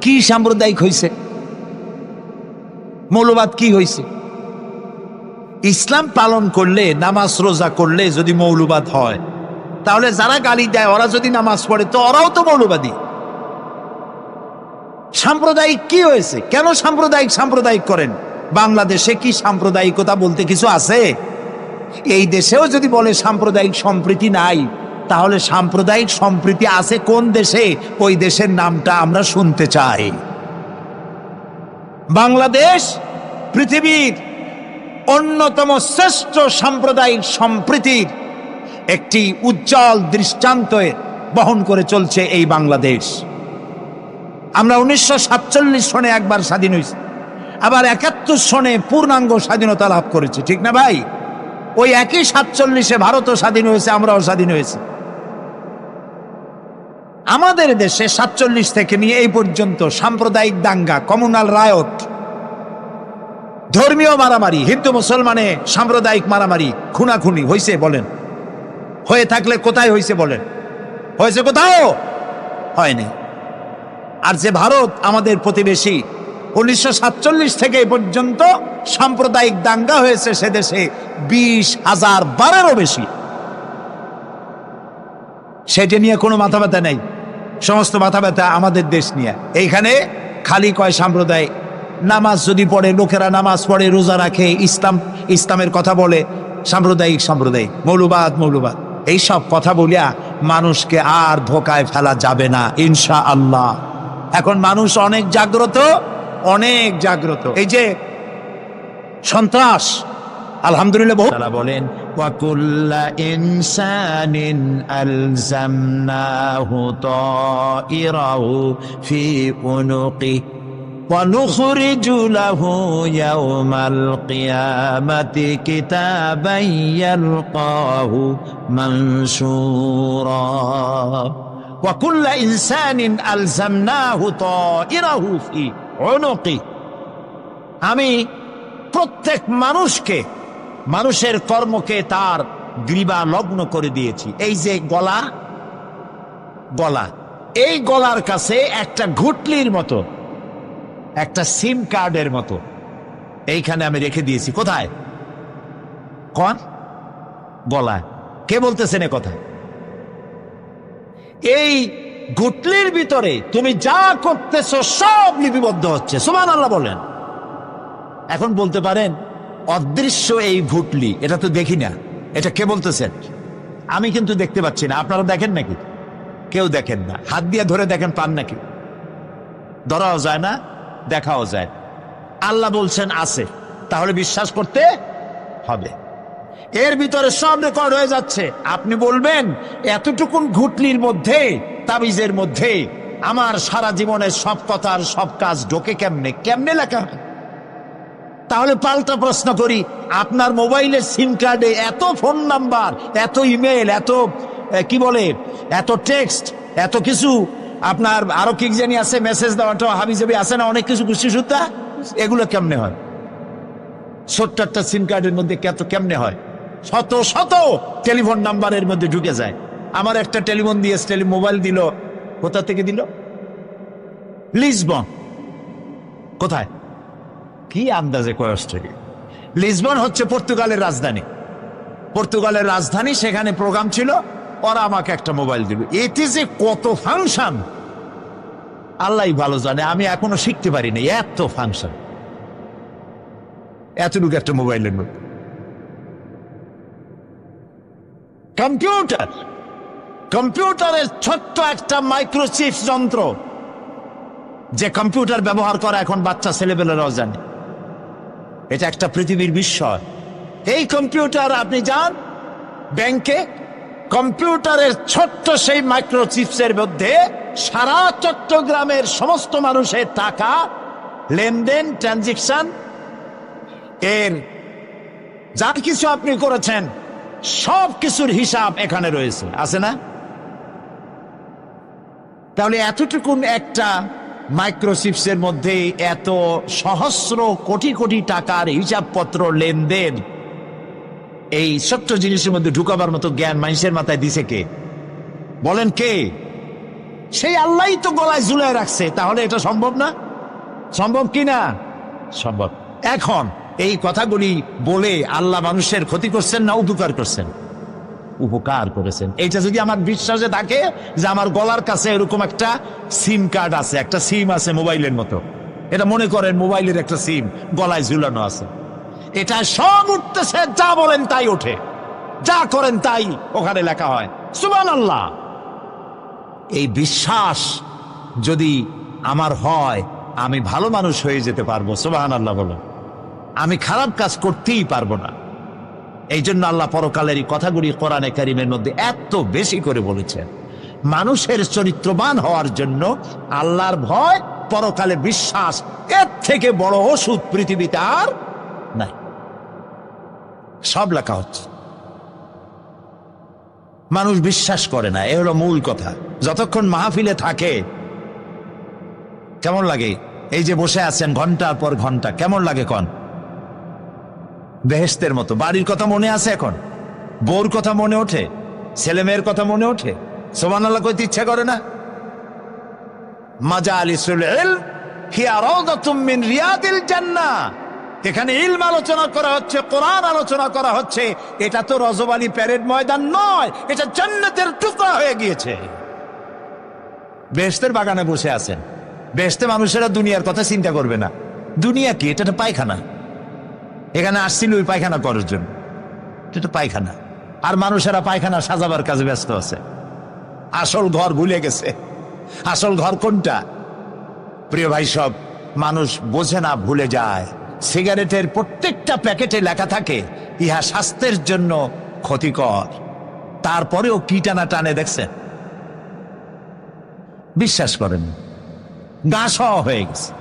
কি? সাম্প্রদায়িক হয়েছে? মৌলবাদ কি হয়েছে? ইসলাম পালন করলে, নামাজ রোজা করলে যদি মৌলবাদ হয়, তাহলে যারা গালি দেয় ওরা যদি নামাজ পড়ে তো ওরাও তো মৌলবাদী। সাম্প্রদায়িক কি হয়েছে? কেন সাম্প্রদায়িক করেন? বাংলাদেশে কি সাম্প্রদায়িকতা বলতে কিছু আছে? এই দেশেও যদি বলে সাম্প্রদায়িক সম্প্রীতি নাই, তাহলে সাম্প্রদায়িক সম্প্রীতি আছে কোন দেশে? ওই দেশের নামটা আমরা শুনতে চাই। বাংলাদেশ পৃথিবীর অন্যতম শ্রেষ্ঠ সাম্প্রদায়িক সম্প্রীতির একটি উজ্জ্বল দৃষ্টান্ত বহন করে চলছে এই বাংলাদেশ। আমরা 1947 সনে একবার স্বাধীন হয়েছি, আবার 71 সনে পূর্ণাঙ্গ স্বাধীনতা লাভ করেছি। ঠিক না ভাই? ওই একই 47-এ ভারতও স্বাধীন হয়েছে, আমরাও স্বাধীন হয়েছি। আমাদের দেশে 47 থেকে নিয়ে এই পর্যন্ত সাম্প্রদায়িক দাঙ্গা, কমিউনাল রায়ট, ধর্মীয় মারামারি, হিন্দু মুসলমানে সাম্প্রদায়িক মারামারি, খুনাখুনি হয়েছে বলেন? হয়ে থাকলে কোথায় হয়েছে বলেন? হয়েছে কোথাও? হয়নি। আর যে ভারত আমাদের প্রতিবেশী, 1947 থেকে এই পর্যন্ত সাম্প্রদায়িক দাঙ্গা হয়েছে সে দেশে 20,000 বারেরও বেশি। সেটা নিয়ে কোনো মাথা ব্যথা নেই, সমস্ত মাথা ব্যথা আমাদের দেশ নিয়ে। এইখানে খালি কয় সাম্প্রদায়িক। নামাজ যদি পড়ে, লোকেরা নামাজ পড়ে, রোজা রাখে, ইসলামের কথা বলে, সাম্প্রদায়িক মৌলবাদ এইসব কথা বলিয়া মানুষকে আর ধোকায় ফেলা যাবে না ইনশাআল্লাহ। এখন মানুষ অনেক জাগ্রত। এই যে সন্ত্রাস, আলহামদুলিল্লাহ তাআলা বলেন, ওয়া কুল্লা ইনসানিন আলজামনাহু তাইরাহু ফি উনুকি ওয়া নুখরিজু লাহু ইয়াওমাল কিয়ামাতি কিতাবান ইয়ালকাহু মানশুরা। ওয়া কুল্লা ইনসানিন আলজামনাহু তাইরাহু ফি উনুকি, আমি প্রত্যেক মানুষের কর্মকে তার গ্রীবা লগ্ন করে দিয়েছি। এই যে গলা, এই গলার কাছে একটা ঘুটলির মতো একটা সিম কার্ডের মতো এইখানে আমি রেখে দিয়েছি। কোথায়? কোন গলায়? কে বলতেছেন এ কথা? এই গুটলির ভিতরে তুমি যা করতেছো সব লিপিবদ্ধ হচ্ছে। সুবহানাল্লাহ বলেন। এখন বলতে পারেন অদৃশ্য এই গুটলি, এটা তো দেখি না, এটা কে বলতেছেন? আমি কিন্তু দেখতে পাচ্ছি না। আপনারা দেখেন নাকি? কেউ দেখেন না। হাত দিয়ে ধরে দেখেন, পান নাকি? ধরাও যায় না, দেখাও যায়। আল্লাহ বলছেন আছে, তাহলে বিশ্বাস করতে হবে। এর ভিতরে সব রেকর্ড হয়ে যাচ্ছে। আপনি বলবেন এতটুকুন ঘুটলির মধ্যে, তাবিজের মধ্যে আমার সারা জীবনের সব কথার সব কাজ ঢোকে কেমনে? কেমনে লেখা হয়? তাহলে পাল্টা প্রশ্ন করি, আপনার মোবাইলের সিম কার্ডে এত ফোন নাম্বার, এত ইমেল, এত কি বলে, এত টেক্সট, এত কিছু, আপনার আরো কি জানি আছে, মেসেজ দেওয়াটা হাবিজাবি আছে না, অনেক কিছু গুষ্টি সুদ্ধা, এগুলো কেমনে হয়? ছোট্ট একটা সিম কার্ডের মধ্যে কেমনে হয়? শত শত টেলিফোন নাম্বারের মধ্যে ঢুকে যায়। আমার একটা টেলিফোন দিয়ে মোবাইল দিল, কোথা থেকে দিল? লিসবন। কোথায়? কি আন্দাজে কয় থেকে? লিসবন হচ্ছে পর্তুগালের রাজধানী। পর্তুগালের রাজধানী, সেখানে প্রোগ্রাম ছিল, ওরা আমাকে একটা মোবাইল দিল। এতে যে কত ফাংশন আল্লাহ ভালো জানে, আমি এখনো শিখতে পারিনি এত ফাংশন এতটুকু একটা মোবাইলের মধ্যে। কম্পিউটার, কম্পিউটারের ছোট্ট একটা মাইক্রোচিপ যন্ত্র, যে কম্পিউটার ব্যবহার করা এখন বাচ্চা ছেলেবেলারাও জানে। এটা একটা পৃথিবীর বিস্ময়। এই কম্পিউটার, আপনি যান ব্যাংকে, কম্পিউটারের ছোট্ট সেই মাইক্রোচিপসের মধ্যে সারা চট্টগ্রামের সমস্ত মানুষের টাকা লেনদেন, ট্রানজেকশন, এর যা কিছু আপনি করেছেন সব কিছুর হিসাব এখানে রয়েছে, আছে না? তাহলে এতটুকুন একটা মাইক্রোচিপসের মধ্যে এত সহস্র কোটি কোটি টাকার হিসাবপত্র, লেনদেন, এই ছোট্ট জিনিসের মধ্যে ঢুকাবার মতো জ্ঞান মানুষের মাথায় দিছে কে? বলেন কে? সেই আল্লাহই তো গলায় ঝুলায় রাখছে। তাহলে এটা সম্ভব না? সম্ভব কি না? সম্ভব। এখন এই কথাগুলি বলে আল্লাহ মানুষের ক্ষতি করছেন না উপকার করছেন? উপকার করেছেন। এইটা যদি আমার বিশ্বাসে থাকে যে আমার গলার কাছে এরকম একটা সিম কার্ড আছে, একটা সিম আছে মোবাইলের মতো, এটা মনে করেন মোবাইলের একটা সিম গলায় ঝুলানো আছে, এটা সব উঠতেছে, যা বলেন তাই ওঠে, যা করেন তাই ওখানে লেখা হয়। সুবহানাল্লাহ। এই বিশ্বাস যদি আমার হয়, আমি ভালো মানুষ হয়ে যেতে পারবো। সুবহানাল্লাহ বলো। আমি খারাপ কাজ করতেই পারবো না। এই জন্য আল্লাহ পরকালের এই কথাগুলি কোরআনে কারীমের মধ্যে এত বেশি করে বলেছেন। মানুষের চরিত্রবান হওয়ার জন্য আল্লাহর ভয়, পরকালে বিশ্বাস, এর থেকে বড় ওষুধ পৃথিবীতে আর নাই। সব লেখা হচ্ছে, মানুষ বিশ্বাস করে না, এ হলো মূল কথা। যতক্ষণ মাহফিলে থাকে কেমন লাগে? এই যে বসে আছেন ঘন্টার পর ঘন্টা, কেমন লাগে? কন বেহেশতের মতো। বাড়ির কথা মনে আছে? এখন বউর কথা মনে ওঠে? ছেলে মেয়ের কথা মনে ওঠে? সুবহানাল্লাহ কইতে ইচ্ছা করে না? মাজালিসুল ইলম হিয়া রাউদাতুম মিন রিয়াদিল জান্নাহ। এখানে ইলম আলোচনা করা হচ্ছে, কোরআন আলোচনা করা হচ্ছে। এটা তো রজবালি প্যারেড ময়দান নয়, এটা জান্নাতের টুকরা হয়ে গিয়েছে। বেহেশতের বাগানে বসে আছেন। বেহেশতে মানুষেরা দুনিয়ার কথা চিন্তা করবে না। দুনিয়া কি? এটা একটা পায়খানা। এখানে আসছিল ওই পায়খানা করার জন্য, এটা পায়খানা। আর মানুষেরা পায়খানা সাজাবার কাজে ব্যস্ত আছে, আসল ঘর ভুলে গেছে। আসল ঘর কোনটা? প্রিয় ভাই, সব মানুষ বোঝে না, ভুলে যায়। সিগারেটের প্রত্যেকটা প্যাকেটে লেখা থাকে ইহা স্বাস্থ্যের জন্য ক্ষতিকর, তারপরেও কি টানা টানে দেখছেন? বিশ্বাস করেন, গা সওয়া হয়ে গেছে।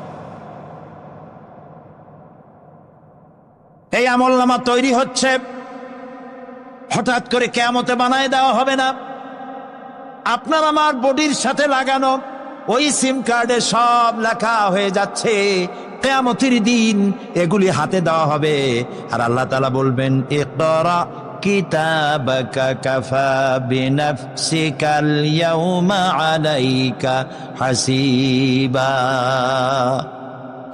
এই আমলনামা তৈরি হচ্ছে, হঠাৎ করে কিয়ামতে বানায় দেওয়া হবে না। আপনার আমার বডির সাথে লাগানো ওই সিম কার্ডে সব লেখা হয়ে যাচ্ছে। কিয়ামতের দিন এগুলি হাতে দেওয়া হবে, আর আল্লাহ তাআলা বলবেন, ইকরা কিতাবাকা কাফা বিনাফসিকাল ইয়াউমা আলাইকা হাসিবা।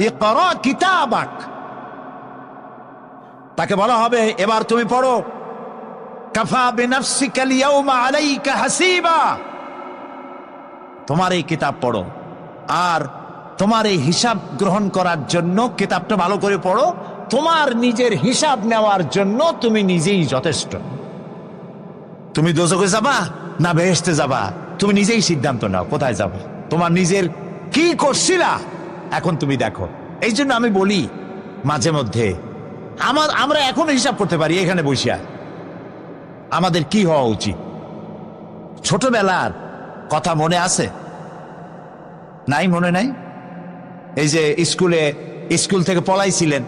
ইকরা কিতাবাক, তাকে বলা হবে এবার তুমি পড়ো। কাফা বিনাফসিকা আল-ইয়াওমা আলাইকা হাসিবা, তোমার এই কিতাব পড়ো, আর তোমার এই হিসাব গ্রহণ করার জন্য কিতাবটা ভালো করে পড়ো, তোমার নিজের হিসাব নেওয়ার জন্য তুমি নিজেই যথেষ্ট। তুমি দোজখে যাবা না বেহেশতে যাবা, তুমি নিজেই সিদ্ধান্ত নাও কোথায় যাবে। তোমার নিজের কি করছিলা এখন তুমি দেখো। এই জন্য আমি বলি মাঝে মধ্যে আমরা এখনো হিসাব করতে পারি এখানে বসিয়া আমাদের কি হওয়া উচিত। ছোটবেলার কথা মনে আছে? নাই, মনে নাই? এই যে স্কুল থেকে পলাইছিলেন,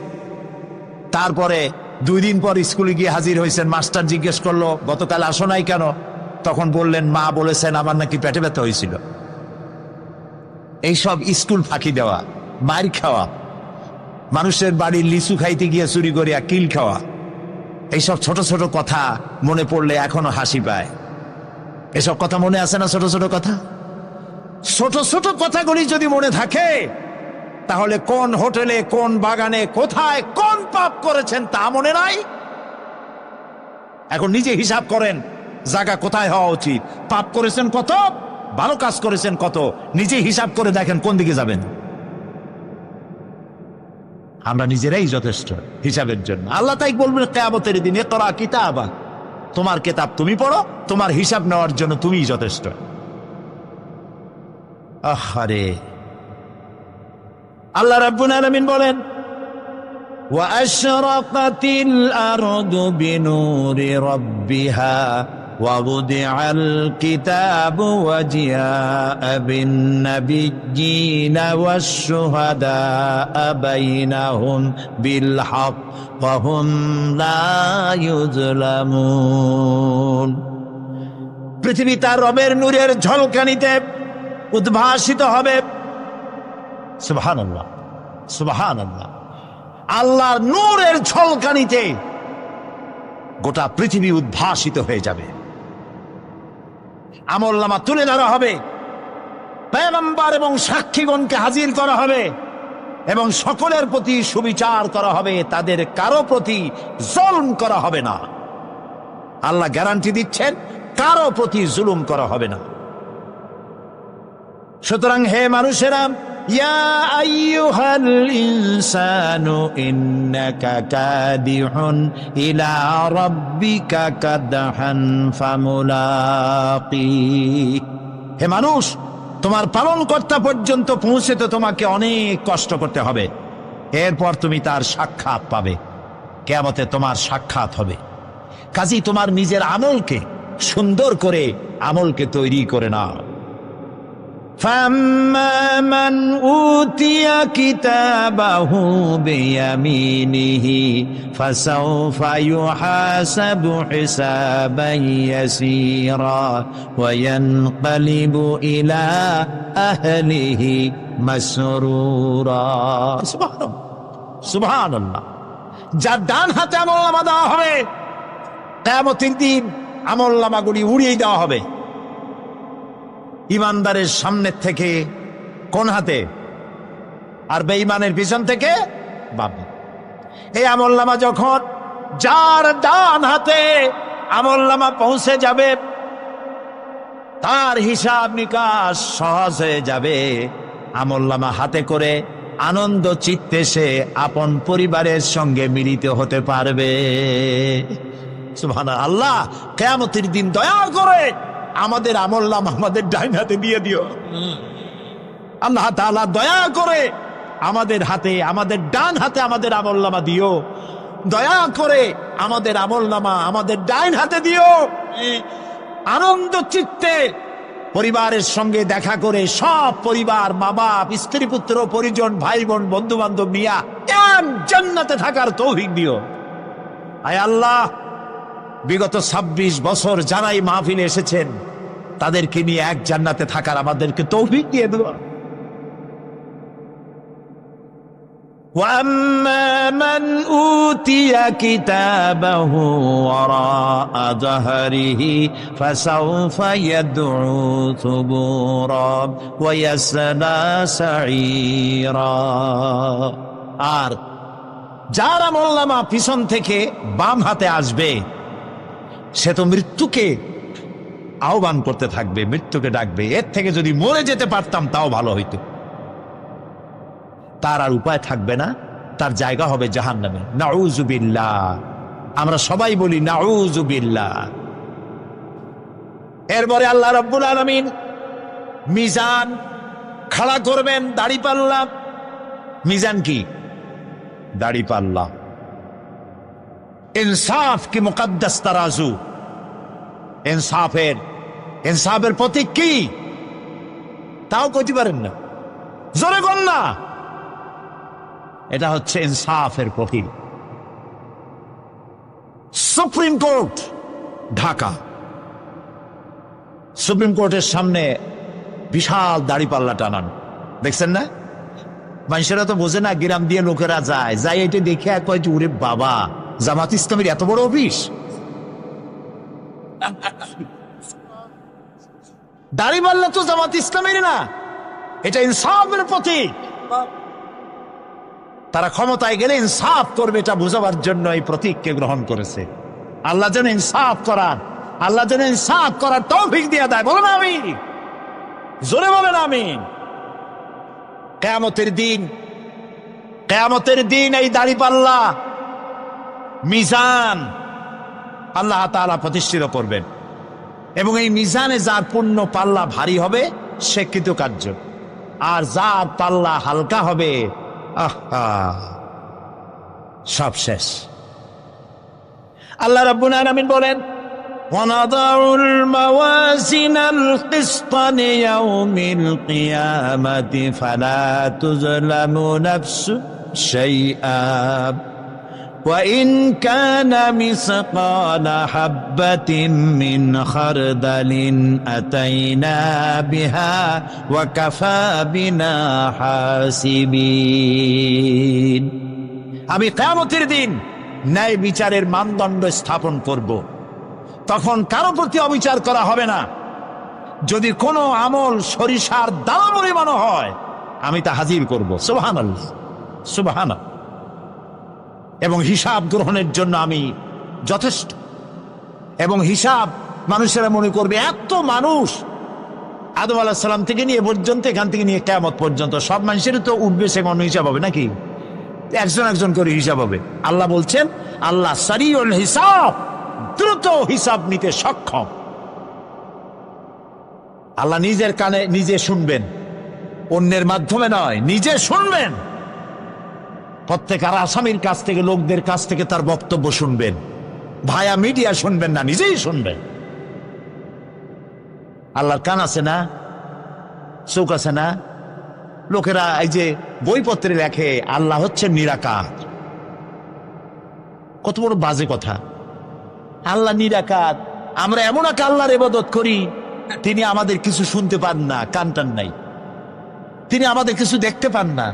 তারপরে 2 দিন পর স্কুলে গিয়ে হাজির হয়েছেন, মাস্টার জিজ্ঞেস করলো গতকাল আসো নাই কেন? তখন বললেন মা বলেছেন আমার নাকি পেটে ব্যথা হয়েছিল। এইসব স্কুল ফাঁকি দেওয়া, মার খাওয়া, মানুষের বাড়ির লিচু খাইতে গিয়ে চুরি করিয়া কিল খাওয়া, এইসব ছোট ছোট কথা মনে পড়লে এখনো হাসি পায়। এসব কথা মনে আছে না? ছোট ছোট কথা, ছোট ছোট কথাগুলি যদি মনে থাকে তাহলে কোন হোটেলে, কোন বাগানে, কোথায় কোন পাপ করেছেন তা মনে নাই? এখন নিজে হিসাব করেন জায়গা কোথায় হওয়া উচিত, পাপ করেছেন কত, ভালো কাজ করেছেন কত, নিজে হিসাব করে দেখেন কোন দিকে যাবেন। আমরা নিজেরাই যথেষ্ট হিসাবের জন্য। আল্লাহ তাই বলবেন কিয়ামতের দিন ইকরা কিতাবা, তোমার কিতাব তুমি পড়ো, তোমার হিসাব নেওয়ার জন্য তুমিই যথেষ্ট। আহারে, আল্লাহ রাব্বুল আলামিন বলেন ওয়া আশরাকাতিল আরদু বিনুরি রাব্বিহা ওয়া বুদিআল কিতাবু ওয়া জিআআ বিন নাবিয়্যিনা ওয়াশ শুহাদা বাইনাহুম বিল হক ওয়া হুম লা ইউযলামুন। পৃথিবী তার রবের নূরের ঝলকানিতে উদ্ভাসিত হবে। সুবহানাল্লাহ, সুবহানাল্লাহ। আল্লাহর নূরের ঝলকানিতে গোটা পৃথিবী উদ্ভাসিত হয়ে যাবে। আমলনামা তুলে ধরা হবে, পয়গম্বর এবং সাক্ষীগণকে হাজির করা হবে এবং সকলের প্রতি সুবিচার করা হবে, তাদের কারো প্রতি জুলুম করা হবে না। আল্লাহ গ্যারান্টি দিচ্ছেন কারো প্রতি জুলুম করা হবে না। সুতরাং হে মানুষেরা, ইয়া আইয়ুহাল ইনসানু ইন্নাকা কাদিহুন ইলা রাব্বিকা কাদহান ফামুলাকি। হে মানুষ, তোমার পালনকর্তা পর্যন্ত পৌঁছতে তোমাকে অনেক কষ্ট করতে হবে, এরপর তুমি তার সাক্ষাৎ পাবে। কিয়ামতে তোমার সাক্ষাৎ হবে। কাজেই তোমার নিজের আমলকে সুন্দর করে আমলকে তৈরি করে নাও। فَأَمَّا مَنْ أُوتِيَ كِتَابَهُ بِيَمِينِهِ فَسَوْفَ يُحَاسَبُ حِسَابًا يَسِيرًا وَيَنْقَلِبُ إِلَى أَهْلِهِ مَسْرُورًا। সুবহানাল্লাহ, সুবহানাল্লাহ। যার ডান হাতে আমলনামা দেওয়া হবে, কিয়ামতের দিন আমলনামাগুলি উড়িয়ে দেওয়া হবে। ইমানদারের সামনের থেকে কোন হাতে, আর বেঈমানের পিছন থেকে বাম। এই আমলনামা যখন যার ডান হাতে আমলনামা পৌঁছে যাবে, তার হিসাব নিকাশ সহজ হয়ে যাবে। আমলনামা হাতে করে আনন্দ চিত্তে সে আপন পরিবারের সঙ্গে মিলিত হতে পারবে। সুবহানাল্লাহ। আল্লাহ কিয়ামতের দিন দয়া করে আমাদের আমলনামা আমাদের ডাইন হাতে দিয়ে দিও। আল্লাহ তাআলা দয়া করে আমাদের হাতে, আমাদের ডান হাতে আমাদের আমলনামা দিও। দয়া করে আমাদের আমলনামা আমাদের ডাইন হাতে দিও। আনন্দ চিত্তে পরিবারের সঙ্গে দেখা করে সব পরিবার, মা বাপ, স্ত্রী পুত্র পরিজন, ভাই বোন, বন্ধু বান্ধব নিয়া এক জান্নাতে থাকার তৌফিক দিও। আয় আল্লাহ, বিগত 26 বছর যারাই মাহফিলে এসেছেন তাদেরকে নিয়ে এক জান্নাতে থাকার আমাদেরকে তৌফিক দিয়ে দেওয়া। وَأَمَّا مَنْ أُوتِيَ كِتَابَهُ وَرَاءَ ظَهْرِهِ فَسَوْفَ يَدْعُو ثُبُورًا وَيَصْلَى سَعِيرًا। আর যার আমলনামা পিছন থেকে বাম হাতে আসবে, সে তো মৃত্যুকে আহ্বান করতে থাকবে, মৃত্যুকে ডাকবে, এর থেকে যদি মরে যেতে পারতাম তাও ভালো হইতো। তার আর উপায় থাকবে না, তার জায়গা হবে জাহান্নামে। নাউযুবিল্লাহ। আমরা সবাই বলি নাউযুবিল্লাহ। এরপরে আল্লাহ রাব্বুল আলামিন মিজান খাড়া করবেন, দাড়িপাল্লা। মিজান কি? দাড়িপাল্লা। ইনসাফ কি মুকদ্দাস তারাজু। ইনসাফের প্রতীক কি তাও কইতে পারেন না, জোরে বল না। এটা হচ্ছে ইনসাফের প্রতীক। সুপ্রিম কোর্ট ঢাকা, সুপ্রিম কোর্টের সামনে বিশাল দাড়িপাল্লা টানানো, দেখছেন না? মানুষেরা তো বোঝে না, গ্রাম দিয়ে লোকেরা যায়, যাই এটা দেখে কয় যে ওরে বাবা, জামাত ইসলামের এত বড় অফিস। দাড়িপাল্লা তো জামাত ইসলামের না, এটা ইনসাফের প্রতীক। তারা ক্ষমতায় গেলে ইনসাফ করবে, এটা বোঝাবার জন্য এই প্রতীককে গ্রহণ করেছে। আল্লাহ যেন ইনসাফ করার তৌফিক দিয়ে দেয়। বলেন আমিন, জোরে বলেন আমিন। কিয়ামতের দিন এই দাড়িপাল্লা মিজান আল্লাহ তাআলা প্রতিষ্ঠিত করবেন, এবং এই মিজানে যার পুণ্য পাল্লা ভারী হবে সে কৃতকার্য, আর যার পাল্লা হালকা হবে সব শেষ। আল্লাহ রাব্বুল আলামিন বলেন, وَنَضَعُ الْمَوَازِينَ الْقِسْطَ لِيَوْمِ الْقِيَامَةِ فَلَا تُظْلَمُ نَفْسٌ شَيْئًا وَإِنْ كَانَ مِثْقَالَ حَبَّةٍ مِّنْ خَرْدَلٍ أَتَيْنَا بِهَا وَكَفَى بِنَا حَاسِبِينَ। আমি কিয়ামতের দিন ন্যায় বিচারের মানদণ্ড স্থাপন করব, তখন কারো প্রতি অবিচার করা হবে না। যদি কোনো আমল সরিষার দানা পরিমাণ হয়, আমি তা হাজির করব। সুবহানাল্লাহ, সুবহানাল্লাহ। এবং হিসাব গ্রহণের জন্য আমি যথেষ্ট। এবং হিসাব মানুষেরা মনে করবে, এত মানুষ আদম আলাইহিস সালাম থেকে নিয়ে পর্যন্ত, এখান থেকে নিয়ে কিয়ামত পর্যন্ত সব মানুষের তো উঠবে সে কোনো হিসাব হবে নাকি? একজন একজন করে হিসাব হবে। আল্লাহ বলছেন, আল্লাহ সারিউল হিসাব, দ্রুত হিসাব নিতে সক্ষম। আল্লাহ নিজের কানে নিজে শুনবেন, অন্যের মাধ্যমে নয়, নিজে শুনবেন। প্রত্যেক আর আসামির কাছ থেকে, লোকদের কাছ থেকে তার বক্তব্য শুনবেন, ভায়া মিডিয়া শুনবেন না, নিজেই শুনবেন। আল্লাহর কান আছে না, চোখ আছে না? লোকেরা এই যে বইপত্রে লেখে আল্লাহ হচ্ছে নিরাকার, কত বড় বাজে কথা। আল্লাহ নিরাকার, আমরা এমন এক আল্লাহর ইবাদত করি, তিনি আমাদের কিছু শুনতে পান না, কান টান নাই, তিনি আমাদের কিছু দেখতে পান না।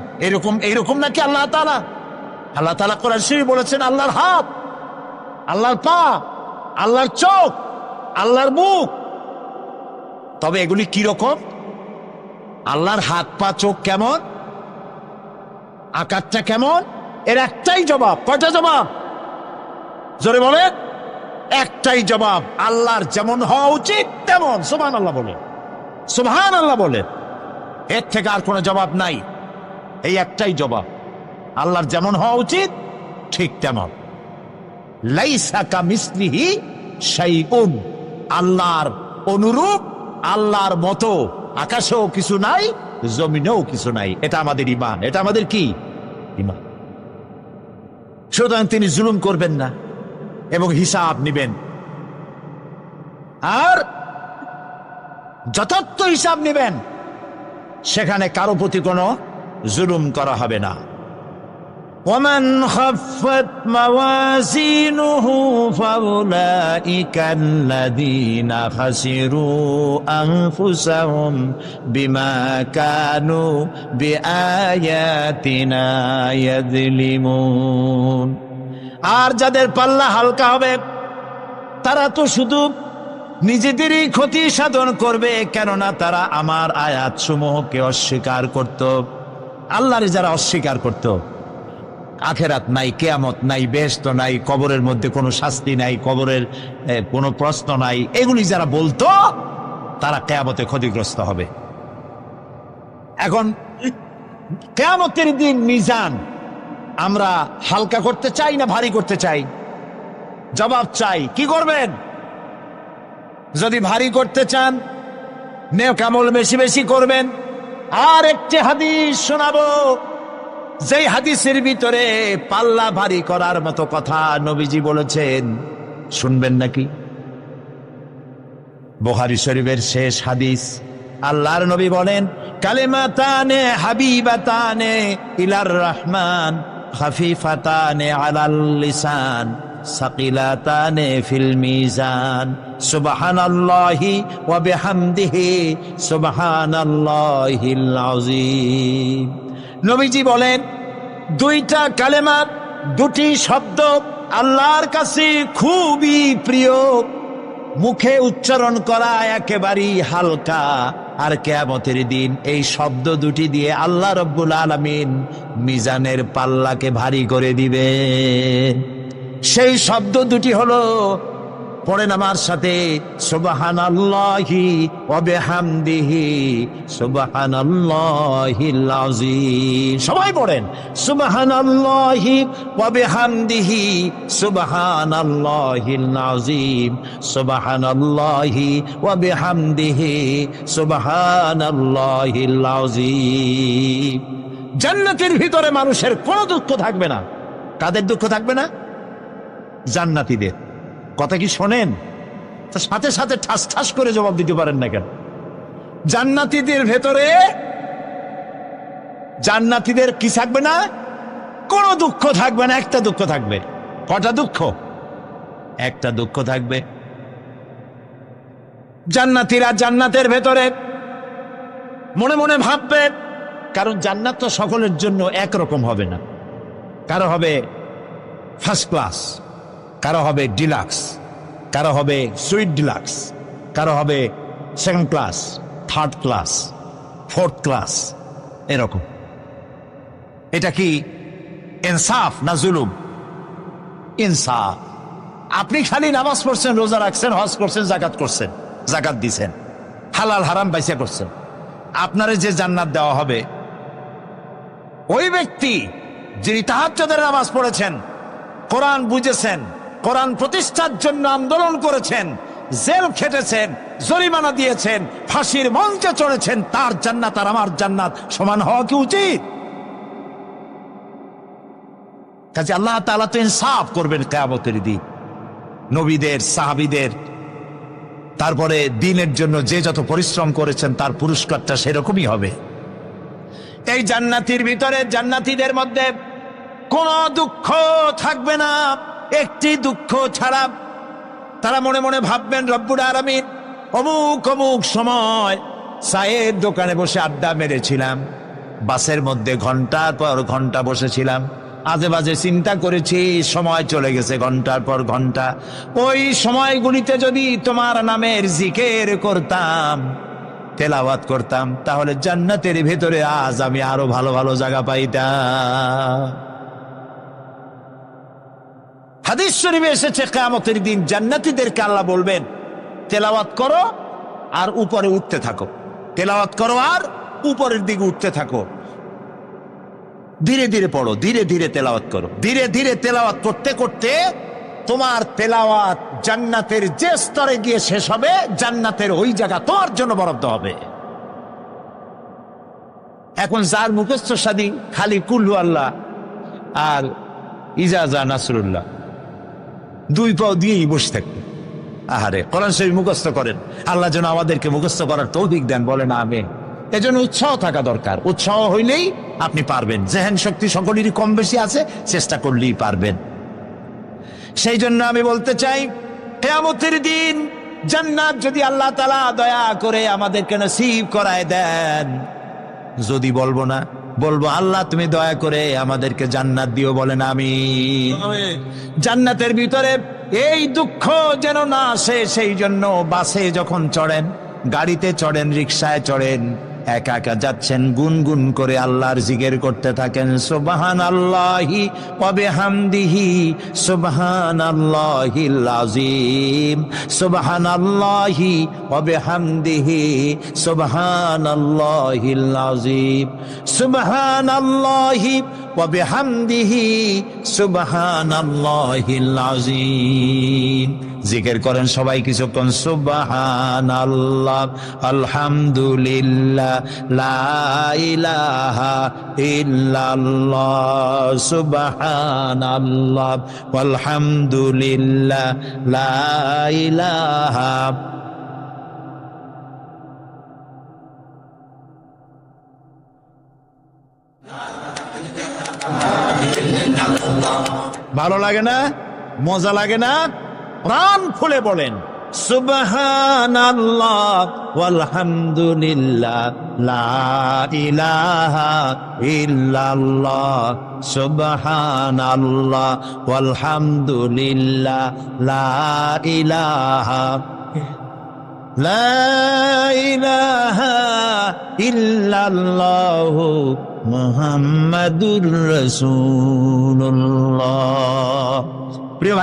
এরকম নাকি আল্লাহ তাআলা? আল্লাহ তাআলা কোরআন শরীফে বলেছেন, আল্লাহর হাত, আল্লাহর পা, আল্লাহর চোখ, আল্লাহর মুখ। তবে এগুলি কি রকম? আল্লাহর হাত, পা, চোখ কেমন, আকারটা কেমন? এর একটাই জবাব। কয়টা জবাব? জোরে বলে, একটাই জবাব। আল্লাহর যেমন হওয়া উচিত তেমন। সুবহানাল্লাহ বলে, সুবহানাল্লাহ বলে। এর থেকে আর কোনো জবাব নাই, এই একটাই জবাব। আল্লাহর যেমন হওয়া উচিত ঠিক তেমন। লাইসা কামিসলিহি শাইউন, আল্লাহর অনুরূপ, আল্লাহর মতো আকাশেও কিছু নাই, জমিনেও কিছু নাই। এটা আমাদের ঈমান, এটা আমাদের কি? ঈমান। সুতরাং তিনি জুলুম করবেন না এবং হিসাব নিবেন, আর যথার্থ হিসাব নিবেন। সেখানে কারো প্রতি কোনো জুলুম করা হবে না। ومن خفت موازينه فأولئك الذين خسروا أنفسهم بما كانوا بآياتنا يظلمون। আর যাদের পাল্লা হালকা হবে তারা তো শুধু নিজেদেরই ক্ষতি সাধন করবে, কেননা তারা আমার আয়াত সমূহকে অস্বীকার করত। আল্লাহর যারা অস্বীকার করত, আখেরাত নাই, কিয়ামত নাই, বেহেশত নাই, কবরের মধ্যে কোনো শাস্তি নাই, কবরের কোনো প্রশ্ন নাই, এগুলি যারা বলতো তারা কিয়ামতে ক্ষতিগ্রস্ত হবে। এখন কিয়ামতের দিন মিজান আমরা হালকা করতে চাই না ভারী করতে চাই? জবাব চাই। কি করবেন? যদি ভারী করতে চান নেক আমল বেশি বেশি করবেন। আর একটি হাদিস শোনাবো, যেই হাদিসের ভিতরে পাল্লা ভারী করার মতো কথা নবীজি বলেছেন, শুনবেন নাকি? বুখারী শরীফের শেষ হাদিস। আল্লাহর নবী বলেন, কালিমাতানে হাবিবাতানে ইলার রহমান খাফিফাতানে আলাল লিসান সাকিলাতানে ফিল মিজান সুবহানাল্লাহি ওয়া বিহামদিহি সুবহানাল্লাহিল আযীম। নবীজি বলেন, দুইটা কালেমা, দুটি শব্দ আল্লাহর কাছে খুবই প্রিয়, মুখে উচ্চারণ করা একেবারেই হালকা। আর কিয়ামতের দিন এই শব্দ দুটি দিয়ে আল্লাহ রব্বুল আলামিন মিজানের পাল্লাকে ভারী করে দিবেন। সেই শব্দ দুটি হলো, পড়েন আমার সাথে, সুবহানাল্লাহি ওয়া বিহামদিহি সুবহানাল্লাহিল আযীম। সবাই পড়েন, সুবহানাল্লাহি ওয়া বিহামদিহি সুবহানাল্লাহিল আযীম সুবহানাল্লাহি ওয়া বিহামদিহি সুবহানাল্লাহিল আযীম। জান্নাতের ভিতরে মানুষের কোনো দুঃখ থাকবে না। কাদের দুঃখ থাকবে না? জান্নাতীদের। কথা কি শোনেন? সাথে সাথে ঠাস ঠাস করে জবাব দিতে পারেন না কেন? জান্নাতীদের ভেতরে, জান্নাতীদের কি থাকবে না? কোনো দুঃখ থাকবে না। একটা দুঃখ থাকবে। কটা দুঃখ? একটা দুঃখ থাকবে। জান্নাতীরা জান্নাতের ভেতরে মনে মনে ভাববে, কারণ জান্নাত তো সকলের জন্য একরকম হবে না। কারো হবে ফার্স্ট ক্লাস, কারো হবে ডিলাক্স, কারো হবে সুইট ডিলাক্স, কারো হবে second class, third class, fourth class, এরকম। এটা কি ইনসাফ না জুলুম? ইনসাফ। আপনি খালি নামাজ পড়ছেন, রোজা রাখছেন, হজ করছেন, জাকাত করছেন, জাকাত দিছেন, হালাল হারাম বাইসা করছেন, আপনারে যে জান্নাত দেওয়া হবে, ওই ব্যক্তি যিনি তাহাজ্জুদের নামাজ পড়েছেন, কোরআন বুঝেছেন, কোরআন প্রতিষ্ঠার জন্য আন্দোলন করেছেন, জেল খেটেছেন, জরিমানা দিয়েছেন, ফাঁসির মঞ্চে চড়েছেন, তার জান্নাত আর আমার জান্নাত সমান হওয়া কি উচিত? কাজে আল্লাহ তাআলা তো ইনসাফ করবেন কিয়ামতের দিন। নবীদের, সাহাবীদের, তারপরে দ্বীনের জন্য যে যত পরিশ্রম করেছেন তার পুরস্কারটা সেরকমই হবে। এই জান্নাতের ভিতরে, জান্নাতীদের মধ্যে কোনো দুঃখ থাকবে না, একটি দুঃখ ছাড়া। তারা মনে মনে ভাববেন, রব্বুল আলামিন, অমুক অমুক সময় চায়ের দোকানে বসে আড্ডা মেরেছিলাম, বাসের মধ্যে ঘন্টার পর ঘন্টা বসেছিলাম, আজে বাজে চিন্তা করেছি, সময় চলে গেছে ঘন্টার পর ঘন্টা। ওই সময়গুলিতে যদি তোমার নামের জিকির করতাম, তেলাওয়াত করতাম, তাহলে জান্নাতের ভেতরে আজ আমি আরো ভালো ভালো জায়গা পাইতাম। হাদিস শরীফে এসেছে, কিয়ামতের দিন জান্নাতীদেরকে আল্লাহ বলবেন, তেলাওয়াত করো আর উপরে উঠতে থাকো, তেলাওয়াত করো আর উপরের দিকে উঠতে থাকো, ধীরে ধীরে পড়ো, ধীরে ধীরে তেলাওয়াত করো। ধীরে ধীরে তেলাওয়াত করতে করতে তোমার তেলাওয়াত জান্নাতের যে স্তরে গিয়ে শেষ হবে, জান্নাতের ওই জায়গা তোমার জন্য বরাদ্দ হবে। এখন যার মুখস্থ সাদি খালি কুল্লু আল্লাহ আর ইজাজা নাসরুল্লাহ, দুই পাও দিয়েই বসে থাকবে। আহারে, কোরআন শরীফ মুখস্থ করেন, আল্লাহ যেন আমাদেরকে মুখস্থ করার তৌফিক দেন, বলেন আমিন। এজন্য উৎসাহ থাকা দরকার। উৎসাহ হইলেই আপনি পারবেন। জেহেন শক্তি সকলেরই কম বেশি আছে, চেষ্টা করলেই পারবেন। সেই জন্য আমি বলতে চাই, কিয়ামতের দিন জান্নাত যদি আল্লাহ তাআলা দয়া করে আমাদেরকে নসিব করায় দেন, যদি বলবো না, বলবো আল্লাহ তুমি দয়া করে আমাদেরকে জান্নাত দিও, বলেন আমিন। জান্নাতের ভিতরে এই দুঃখ যেন না আসে, সেই জন্য বাসে যখন চড়েন, গাড়িতে চড়েন, রিকশায় চড়েন, একা একা যাচ্ছেন, গুনগুন করে আল্লাহর জিকির করতে থাকেন, সুবহানাল্লাহি ওয়া বিহামদিহি সুবহানাল্লাহিল আযীম, সুবহানাল্লাহি ওয়া বিহামদিহি সুবহানাল্লাহিল আযীম, সুবহানাল্লাহি ওয়া বিহামদিহি সুবহানাল্লাহিল আযীম। জিকির করেন সবাই কিছুক্ষণ, সুবহানাল্লাহ, আলহামদুলিল্লাহ, লা ইলাহা ইল্লাল্লাহ, সুবহানাল্লাহ, আলহামদুলিল্লাহ, লা ইলাহা। ভালো লাগে না? মজা লাগে না? প্রাণ খুলে বলেন সুবহানাল্লাহ ওয়ালহামদুলিল্লাহ, লা ইলাহা ইল্লাল্লাহ, সুবহানাল্লাহ ওয়ালহামদুলিল্লাহ, লা ইলাহা, লা ইলাহা ইল্লাল্লাহ মুহাম্মাদুর রাসূলুল্লাহ। প্রিয়